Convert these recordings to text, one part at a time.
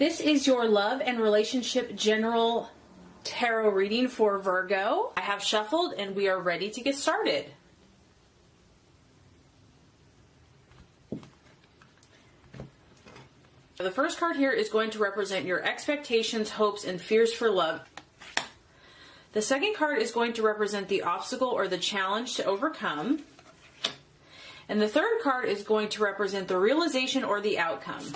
This is your love and relationship general tarot reading for Virgo. I have shuffled and we are ready to get started. The first card here is going to represent your expectations, hopes, and fears for love. The second card is going to represent the obstacle or the challenge to overcome. And the third card is going to represent the realization or the outcome.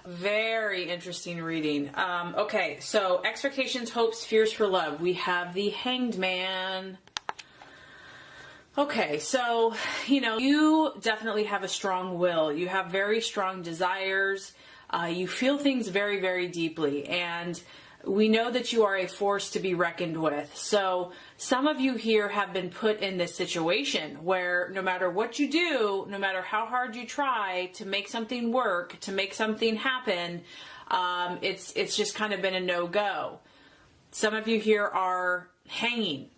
Very interesting reading. Okay, so expectations, hopes, fears for love. We have the Hanged Man. Okay, so, you definitely have a strong will. You have very strong desires. You feel things very, very deeply. And we know that you are a force to be reckoned with. So some of you here have been put in this situation where no matter what you do, no matter how hard you try to make something work, to make something happen, it's just kind of been a no-go. Some of you here are hanging,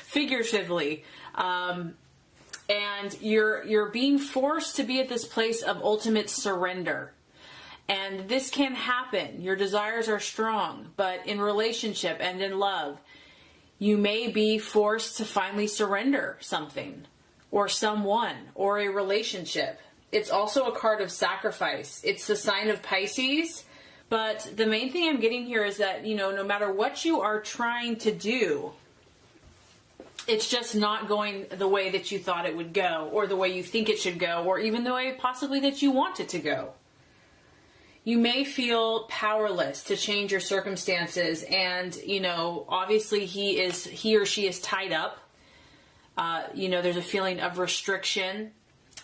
figuratively, and you're being forced to be at this place of ultimate surrender. And this can happen. Your desires are strong, but in relationship and in love, you may be forced to finally surrender something or someone or a relationship. It's also a card of sacrifice. It's the sign of Pisces. But the main thing I'm getting here is that, no matter what you are trying to do, it's just not going the way that you thought it would go, or the way you think it should go, or even the way possibly that you want it to go. You may feel powerless to change your circumstances, and, obviously he or she is tied up. There's a feeling of restriction,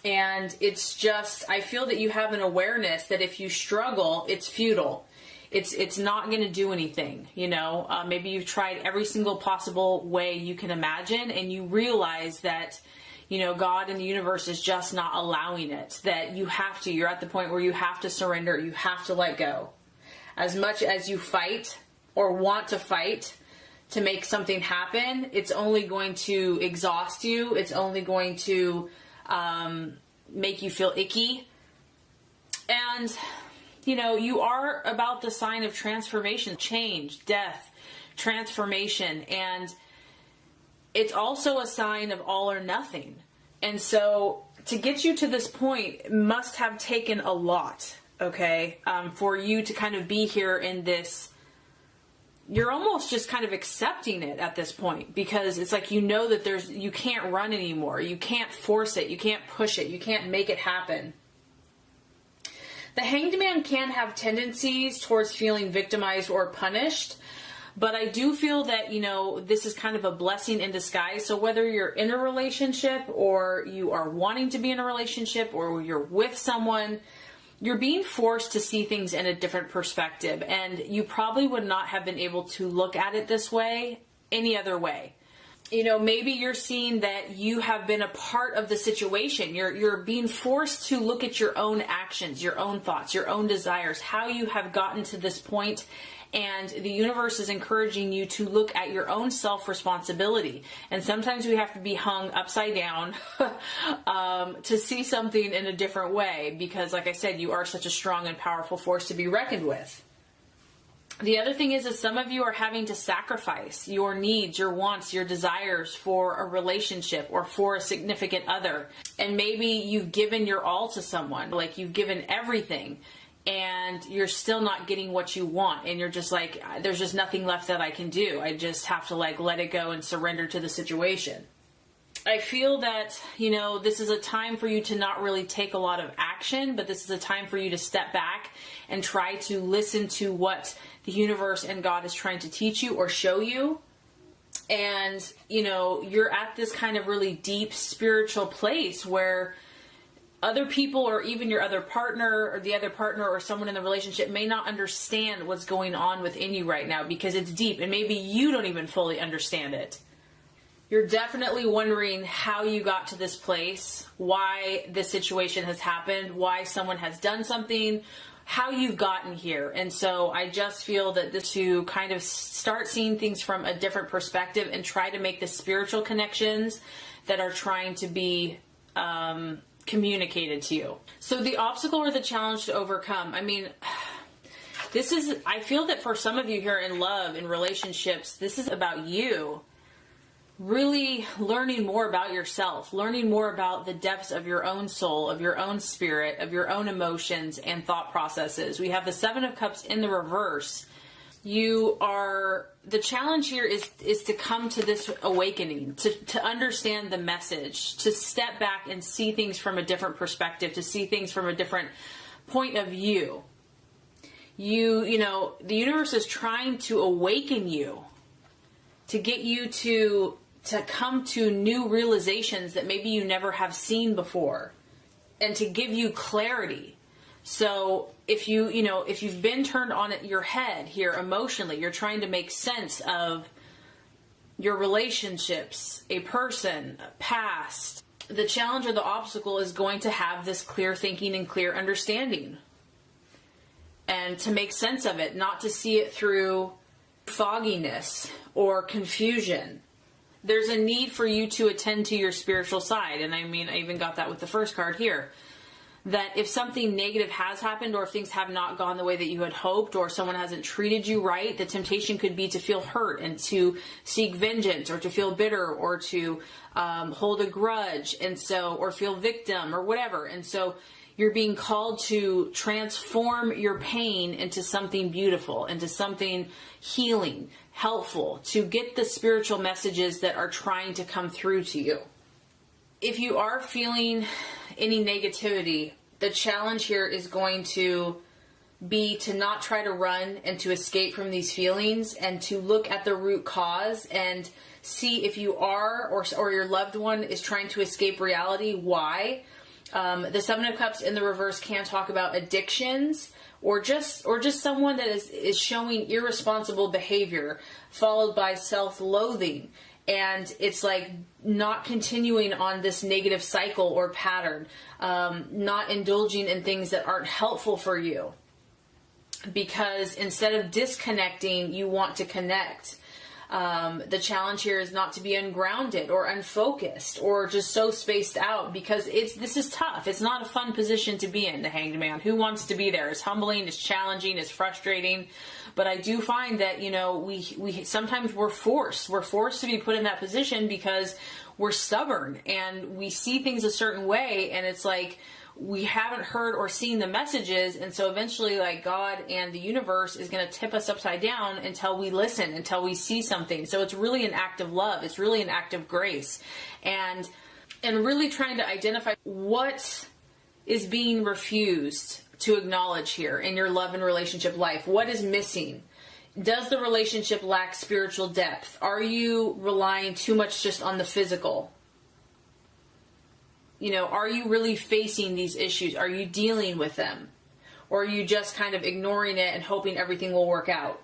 and it's just, I feel that you have an awareness that if you struggle, it's futile. It's not going to do anything, Maybe you've tried every single possible way you can imagine, and you realize that God and the universe is just not allowing it, that you're at the point where you have to surrender, you have to let go. As much as you fight or want to fight to make something happen, it's only going to exhaust you, it's only going to make you feel icky. And, you are about the sign of transformation, change, death, transformation, and it's also a sign of all or nothing. And so to get you to this point must have taken a lot, okay, for you to kind of be here in this. You're almost just kind of accepting it at this point, because it's like that you can't run anymore. You can't force it. You can't push it. You can't make it happen. The Hanged Man can have tendencies towards feeling victimized or punished. But I do feel that, this is kind of a blessing in disguise. So whether you're in a relationship or you are wanting to be in a relationship or you're with someone, you're being forced to see things in a different perspective. And you probably would not have been able to look at it this way any other way. Maybe you're seeing that you have been a part of the situation. You're being forced to look at your own actions, your own thoughts, your own desires, how you have gotten to this point. And the universe is encouraging you to look at your own self-responsibility. And sometimes we have to be hung upside down to see something in a different way, because, like I said, you are such a strong and powerful force to be reckoned with. The other thing is some of you are having to sacrifice your needs, your wants, your desires for a relationship or for a significant other. And maybe you've given your all to someone, like you've given everything, and you're still not getting what you want, and you're just like, there's just nothing left that I can do. I just have to let it go and surrender to the situation. I feel that, this is a time for you to not really take a lot of action, but this is a time for you to step back and try to listen to what the universe and God is trying to teach you or show you. And, you're at this kind of really deep spiritual place where other people, or even your other partner or the other partner or someone in the relationship, may not understand what's going on within you right now, because it's deep and maybe you don't even fully understand it. You're definitely wondering how you got to this place, why this situation has happened, why someone has done something, how you've gotten here. And so I just feel that this to kind of start seeing things from a different perspective and try to make the spiritual connections that are trying to be communicated to you. So the obstacle or the challenge to overcome, I mean, I feel that for some of you here in love, in relationships, this is about you really learning more about yourself, learning more about the depths of your own soul, of your own spirit, of your own emotions and thought processes. We have the Seven of Cups in the reverse. The challenge here is to come to this awakening, to understand the message, to step back and see things from a different perspective, to see things from a different point of view. The universe is trying to awaken you, to get you to come to new realizations that maybe you never have seen before, and to give you clarity. So if you've been turned on your head here emotionally, you're trying to make sense of your relationships, a person, past, the challenge or the obstacle is going to have this clear thinking and clear understanding. And to make sense of it, not to see it through fogginess or confusion. There's a need for you to attend to your spiritual side. And I mean, I even got that with the first card here. That if something negative has happened, or if things have not gone the way that you had hoped, or someone hasn't treated you right, the temptation could be to feel hurt and to seek vengeance, or to feel bitter, or to hold a grudge, or feel victim, or whatever. And so you're being called to transform your pain into something beautiful, into something healing, helpful, to get the spiritual messages that are trying to come through to you. If you are feeling any negativity, the challenge here is going to be to not try to run and to escape from these feelings, and to look at the root cause and see if you are or your loved one is trying to escape reality, why. The Seven of Cups in the reverse can talk about addictions, or just someone that is showing irresponsible behavior followed by self-loathing. And it's like not continuing on this negative cycle or pattern, not indulging in things that aren't helpful for you. Because instead of disconnecting, you want to connect. The challenge here is not to be ungrounded or unfocused or just so spaced out, because this is tough. It's not a fun position to be in, the Hanged Man. Who wants to be there? It's humbling, it's challenging, it's frustrating. But I do find that, we sometimes we're forced to be put in that position because we're stubborn and we see things a certain way, and it's like we haven't heard or seen the messages, and so eventually, like, God and the universe is going to tip us upside down until we listen, until we see something. So it's really an act of love. It's really an act of grace, and really trying to identify what is being refused to acknowledge here in your love and relationship life. What is missing? Does the relationship lack spiritual depth? Are you relying too much just on the physical? Are you really facing these issues? Are you dealing with them? Or are you just kind of ignoring it and hoping everything will work out?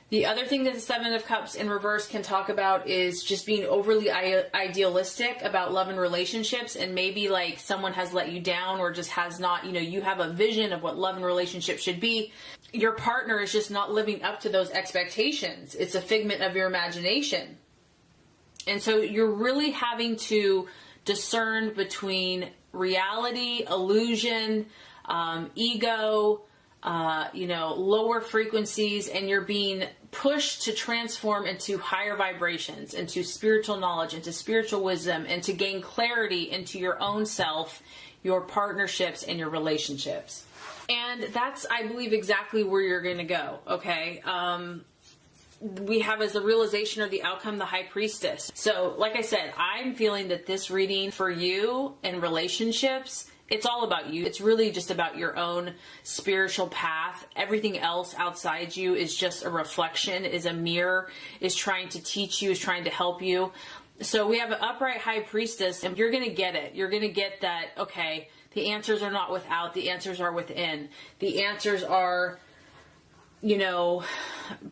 The other thing that the Seven of Cups in reverse can talk about is just being overly idealistic about love and relationships, and maybe like someone has let you down or just has not, you have a vision of what love and relationship should be. Your partner is just not living up to those expectations. It's a figment of your imagination. And so you're really having to discern between reality, illusion, ego, lower frequencies, and you're being pushed to transform into higher vibrations, into spiritual knowledge, into spiritual wisdom, and to gain clarity into your own self, your partnerships, and your relationships. And that's, I believe, exactly where you're going to go, okay? We have as the realization or the outcome, the High Priestess. So, like I said, I'm feeling that this reading for you and relationships, it's all about you. It's really just about your own spiritual path. Everything else outside you is just a reflection, is a mirror, is trying to teach you, is trying to help you. So we have an upright High Priestess, and you're going to get it. You're going to get that, okay, the answers are not without, the answers are within. The answers are,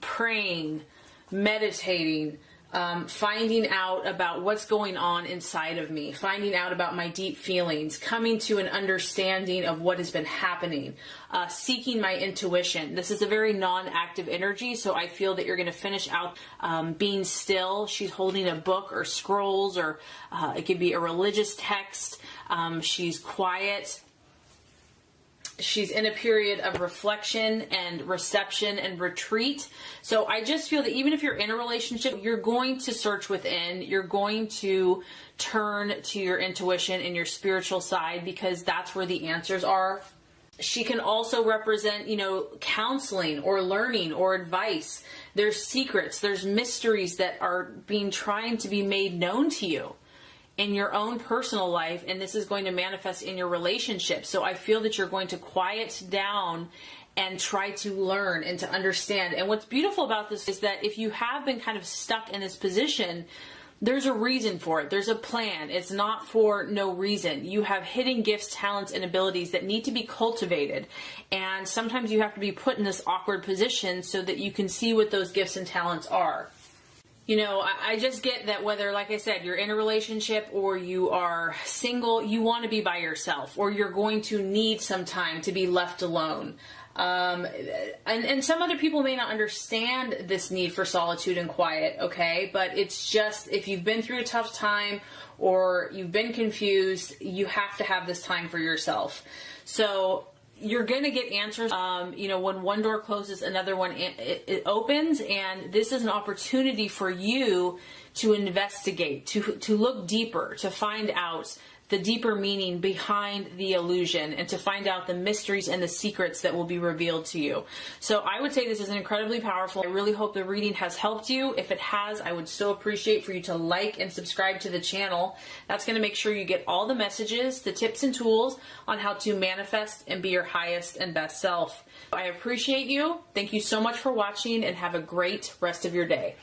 praying, meditating, finding out about what's going on inside of me, finding out about my deep feelings, coming to an understanding of what has been happening, seeking my intuition. This is a very non-active energy, so I feel that you're going to finish out being still. She's holding a book or scrolls, or it could be a religious text. She's quiet. She's in a period of reflection and reception and retreat. So I just feel that even if you're in a relationship, you're going to search within. You're going to turn to your intuition and your spiritual side, because that's where the answers are. She can also represent, counseling or learning or advice. There's secrets, there's mysteries that are trying to be made known to you in your own personal life, and this is going to manifest in your relationship. So I feel that you're going to quiet down and try to learn and to understand. And what's beautiful about this is that if you have been kind of stuck in this position, there's a reason for it. There's a plan. It's not for no reason. You have hidden gifts, talents, and abilities that need to be cultivated. And sometimes you have to be put in this awkward position so that you can see what those gifts and talents are. I just get that whether, like I said, you're in a relationship or you are single, you want to be by yourself, or you're going to need some time to be left alone. And some other people may not understand this need for solitude and quiet, okay? But it's just, if you've been through a tough time or you've been confused, you have to have this time for yourself. So you're going to get answers. When one door closes, another one it opens, and this is an opportunity for you to investigate, to look deeper, to find out the deeper meaning behind the illusion, and to find out the mysteries and the secrets that will be revealed to you. So I would say this is incredibly powerful. I really hope the reading has helped you. If it has, I would so appreciate for you to like and subscribe to the channel. That's going to make sure you get all the messages, the tips and tools on how to manifest and be your highest and best self. I appreciate you. Thank you so much for watching, and have a great rest of your day.